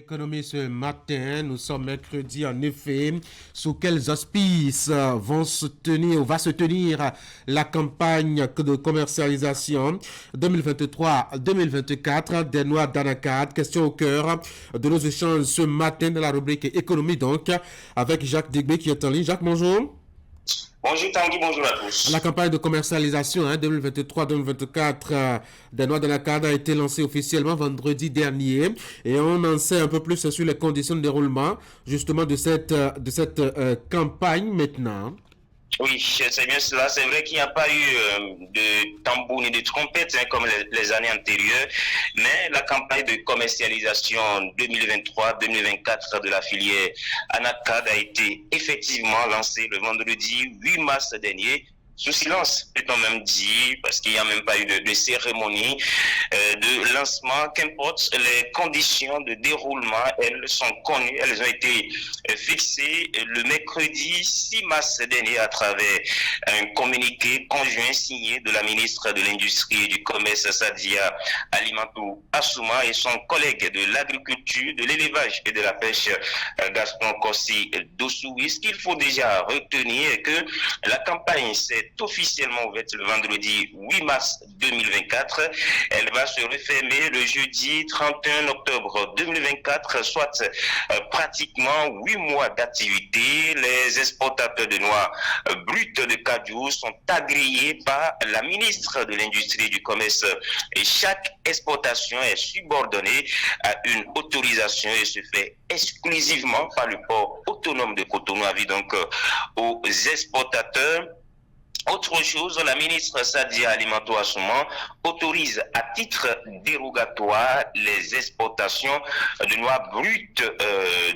Économie ce matin, nous sommes mercredi en effet. Sous quels auspices va se tenir la campagne de commercialisation 2023-2024 des noix d'anacarde? Question au cœur de nos échanges ce matin dans la rubrique économie donc avec Jacques Degbé qui est en ligne. Jacques, bonjour. Bonjour Tanguy, bonjour à tous. La campagne de commercialisation 2023-2024 des noix d'anacarde a été lancée officiellement vendredi dernier et on en sait un peu plus sur les conditions de déroulement justement de cette campagne maintenant. Oui, c'est bien cela. C'est vrai qu'il n'y a pas eu de tambour ni de trompette comme les années antérieures, mais la campagne de commercialisation 2023-2024 de la filière anacarde a été effectivement lancée le vendredi 8 mars dernier. Sous silence, peut-on même dire, parce qu'il n'y a même pas eu de cérémonie de lancement, qu'importe, les conditions de déroulement, elles sont connues, elles ont été fixées le mercredi 6 mars dernier à travers un communiqué conjoint signé de la ministre de l'Industrie et du Commerce, Sadia Alimantou Assouma, et son collègue de l'Agriculture, de l'Élevage et de la Pêche, Gaston Kossi Dossouis. Ce qu'il faut déjà retenir est que la campagne s'est officiellement ouverte le vendredi 8 mars 2024. Elle va se refermer le jeudi 31 octobre 2024, soit pratiquement 8 mois d'activité. Les exportateurs de noix brutes de cajou sont agréés par la ministre de l'Industrie et du Commerce et chaque exportation est subordonnée à une autorisation et se fait exclusivement par le port autonome de Cotonou. Avis donc aux exportateurs. Autre chose, la ministre Sadia Alimantou Assouma autorise à titre dérogatoire les exportations de noix brutes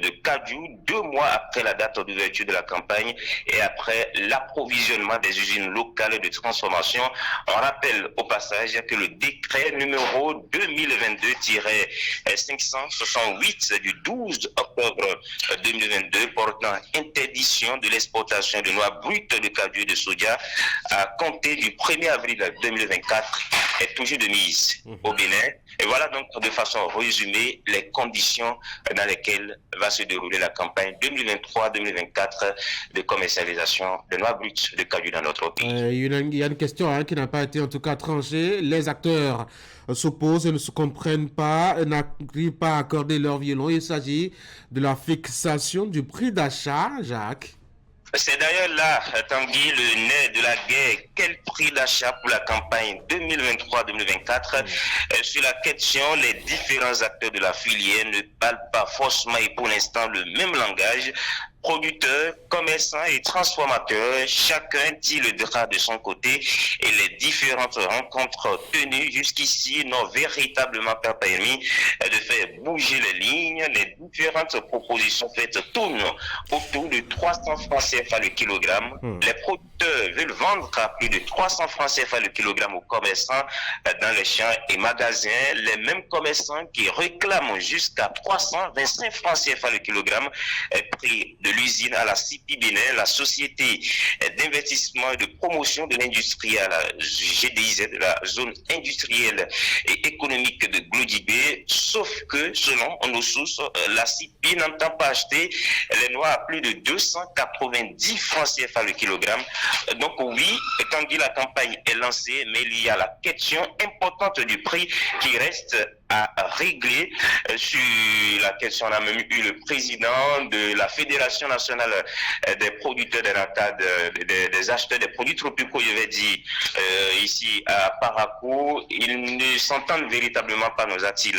de cajou 2 mois après la date d'ouverture de la campagne et après l'approvisionnement des usines locales de transformation. On rappelle au passage que le décret numéro 2022-568 du 12 octobre 2022 portant interdiction de l'exportation de noix brutes de cajou et de soja à compter du 1er avril 2024 est toujours de mise au Bénin. Et voilà donc de façon résumée les conditions dans lesquelles va se dérouler la campagne 2023-2024 de commercialisation de noix brutes de cajou dans notre pays. Il y a une question qui n'a pas été en tout cas tranchée. Les acteurs s'opposent et ne se comprennent pas, n'arrivent pas à accorder leur violon. Il s'agit de la fixation du prix d'achat, Jacques. C'est d'ailleurs là, Tanguy, le nez de la guerre. Quel prix d'achat pour la campagne 2023-2024 Sur la question, les différents acteurs de la filière ne parlent pas forcément et pour l'instant le même langage. Producteurs, commerçants et transformateurs, chacun tirera de son côté et les différentes rencontres tenues jusqu'ici n'ont véritablement pas permis de faire bouger les lignes. Les différentes propositions faites tournent autour de 300 francs CFA le kilogramme. Les producteurs veulent vendre à plus de 300 francs CFA le kilogramme aux commerçants dans les champs et magasins. Les mêmes commerçants qui réclament jusqu'à 325 francs CFA le kilogramme, prix de l'usine à la CIPI Bénin, la société d'investissement et de promotion de l'industrie à la GDIZ, la zone industrielle et économique de Glodibé, sauf que selon nos sources, la CIPI n'entend pas acheter les noix à plus de 290 francs CFA le kilogramme. Donc oui, quand dit la campagne est lancée, mais il y a la question importante du prix qui reste à régler. Sur la question, on a même eu le président de la Fédération nationale des producteurs d'anacarde, des acheteurs des produits tropicaux, je vais dire, ici à Parakou. Ils ne s'entendent véritablement pas, nous a-t-il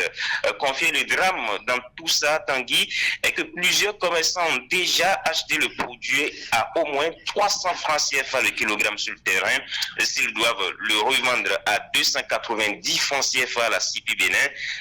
confié. Le drame dans tout ça, Tanguy, est que plusieurs commerçants ont déjà acheté le produit à au moins 300 francs CFA le kilogramme sur le terrain. S'ils doivent le revendre à 290 francs CFA à la CIPI Bénin,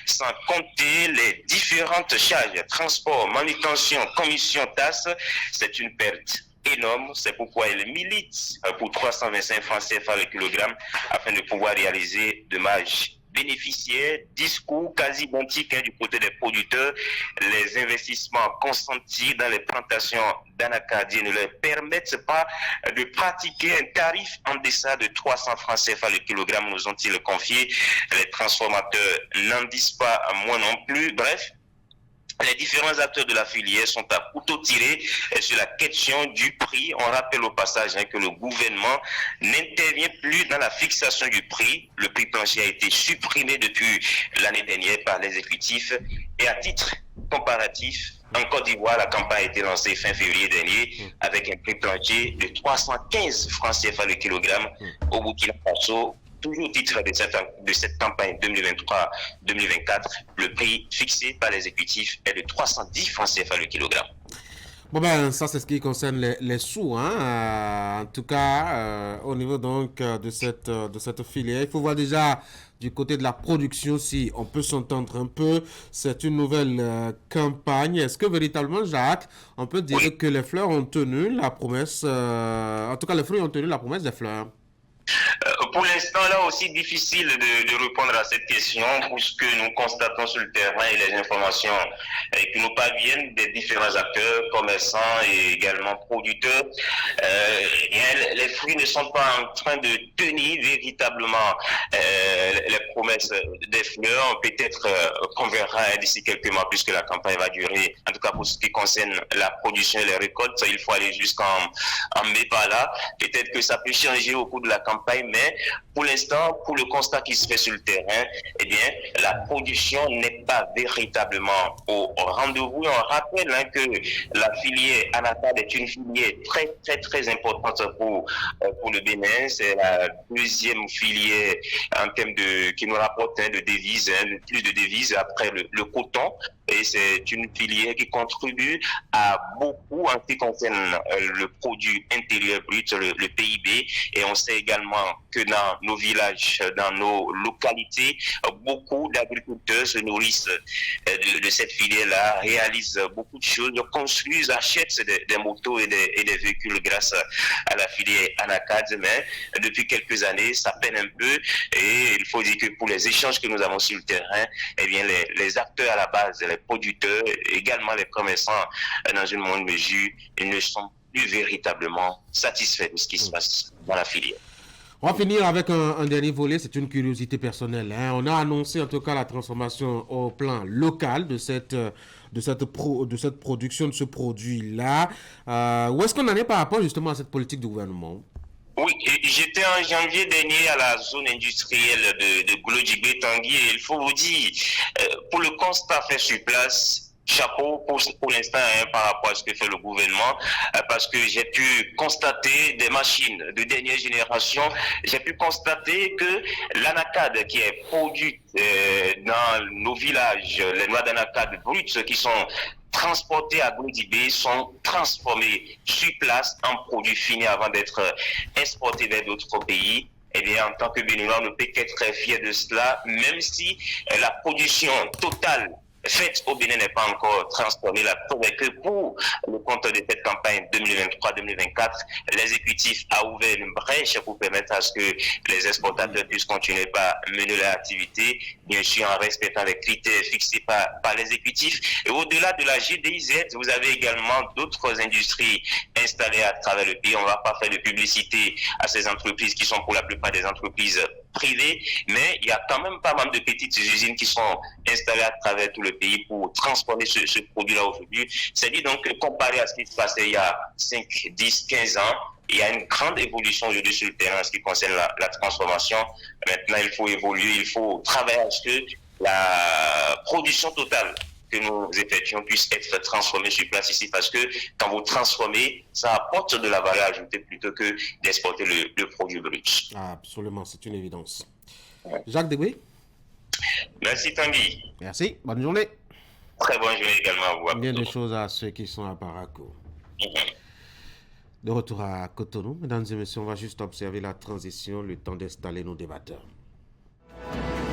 sans compter les différentes charges, transport, manutention, commission, taxes, c'est une perte énorme. C'est pourquoi elle milite pour 325 francs CFA le kilogramme afin de pouvoir réaliser de marge bénéficiaires, discours quasi identiques du côté des producteurs. Les investissements consentis dans les plantations d'anacardiers ne leur permettent pas de pratiquer un tarif en deçà de 300 francs CFA le kilogramme, nous ont-ils confié. Les transformateurs n'en disent pas moins non plus. Bref, Les différents acteurs de la filière sont à couteau tiré sur la question du prix. On rappelle au passage que le gouvernement n'intervient plus dans la fixation du prix. Le prix plancher a été supprimé depuis l'année dernière par l'exécutif. Et à titre comparatif, en Côte d'Ivoire, la campagne a été lancée fin février dernier avec un prix plancher de 315 francs CFA le kilogramme. Au Burkina Faso, toujours au titre de cette campagne 2023-2024, le prix fixé par l'exécutif est de 310 francs CFA le kilogramme. Bon ben ça c'est ce qui concerne les sous, hein. En tout cas au niveau donc de cette filière, il faut voir déjà du côté de la production si on peut s'entendre un peu. C'est une nouvelle campagne. Est-ce que véritablement, Jacques, on peut dire que les fleurs ont tenu la promesse, en tout cas les fruits ont tenu la promesse des fleurs? Pour l'instant, là aussi, difficile de répondre à cette question, puisque nous constatons sur le terrain et les informations qui nous parviennent des différents acteurs, commerçants et également producteurs. Les fruits ne sont pas en train de tenir véritablement les promesses des fleurs. Peut-être qu'on verra d'ici quelques mois, puisque la campagne va durer. En tout cas, pour ce qui concerne la production et les récoltes, il faut aller jusqu'en mai par là. Peut-être que ça peut changer au cours de la campagne, mais pour l'instant, pour le constat qui se fait sur le terrain, eh bien, la production n'est pas véritablement au rendez-vous. On rappelle que la filière Anacad est une filière très, très, très importante pour le Bénin. C'est la deuxième filière en termes qui nous rapporte de devises, plus de devises après le coton. Et c'est une filière qui contribue à beaucoup en ce qui concerne le produit intérieur brut, le PIB. Et on sait également que dans nos villages, dans nos localités, beaucoup d'agriculteurs se nourrissent de cette filière-là, réalisent beaucoup de choses, construisent, achètent des motos et des véhicules grâce à la filière Anacad. Mais depuis quelques années, ça peine un peu. Et il faut dire que pour les échanges que nous avons sur le terrain, eh bien, les acteurs à la base, les producteurs, également les commerçants, dans une moindre mesure, ils ne sont plus véritablement satisfaits de ce qui se passe dans la filière. On va finir avec un dernier volet, c'est une curiosité personnelle, hein. On a annoncé en tout cas la transformation au plan local de cette production, de ce produit-là. Où est-ce qu'on en est par rapport justement à cette politique du gouvernement? Oui, j'étais en janvier dernier à la zone industrielle de Glodjibé Tanguy et il faut vous dire, pour le constat fait sur place, chapeau pour l'instant par rapport à ce que fait le gouvernement, parce que j'ai pu constater des machines de dernière génération, j'ai pu constater que l'anacad qui est produite dans nos villages, les noix d'anacad brutes qui sont transportés à Glodjibé sont transformés sur place en produits finis avant d'être exportés vers d'autres pays. Eh bien, en tant que Béninois, on ne peut qu'être très fier de cela, même si la production totale faite au Bénin n'est pas encore transformée. La preuve est que pour le compte de cette campagne 2023-2024, l'exécutif a ouvert une brèche pour permettre à ce que les exportateurs puissent continuer par mener leur activité, bien sûr en respectant les critères fixés par l'exécutif. Et au-delà de la GDIZ, vous avez également d'autres industries installées à travers le pays. On ne va pas faire de publicité à ces entreprises qui sont pour la plupart des entreprises privées, mais il y a quand même pas mal de petites usines qui sont installées à travers tout le pays pour transformer ce produit-là aujourd'hui. C'est dit donc que comparé à ce qui se passait il y a 5, 10, 15 ans, il y a une grande évolution aujourd'hui sur le terrain en ce qui concerne la transformation. Maintenant, il faut évoluer, il faut travailler à ce que la production totale que nous effectuons puisse être transformée sur place ici, parce que quand vous transformez, ça apporte de la valeur ajoutée plutôt que d'exporter le produit brut. Ah, absolument, c'est une évidence. Ouais. Jacques Deboué. Merci Tanguy. Merci, bonne journée. Très bonne journée également à vous. Bien de choses à ceux qui sont à Parakou. De retour à Cotonou, mesdames et messieurs, on va juste observer la transition, le temps d'installer nos débatteurs.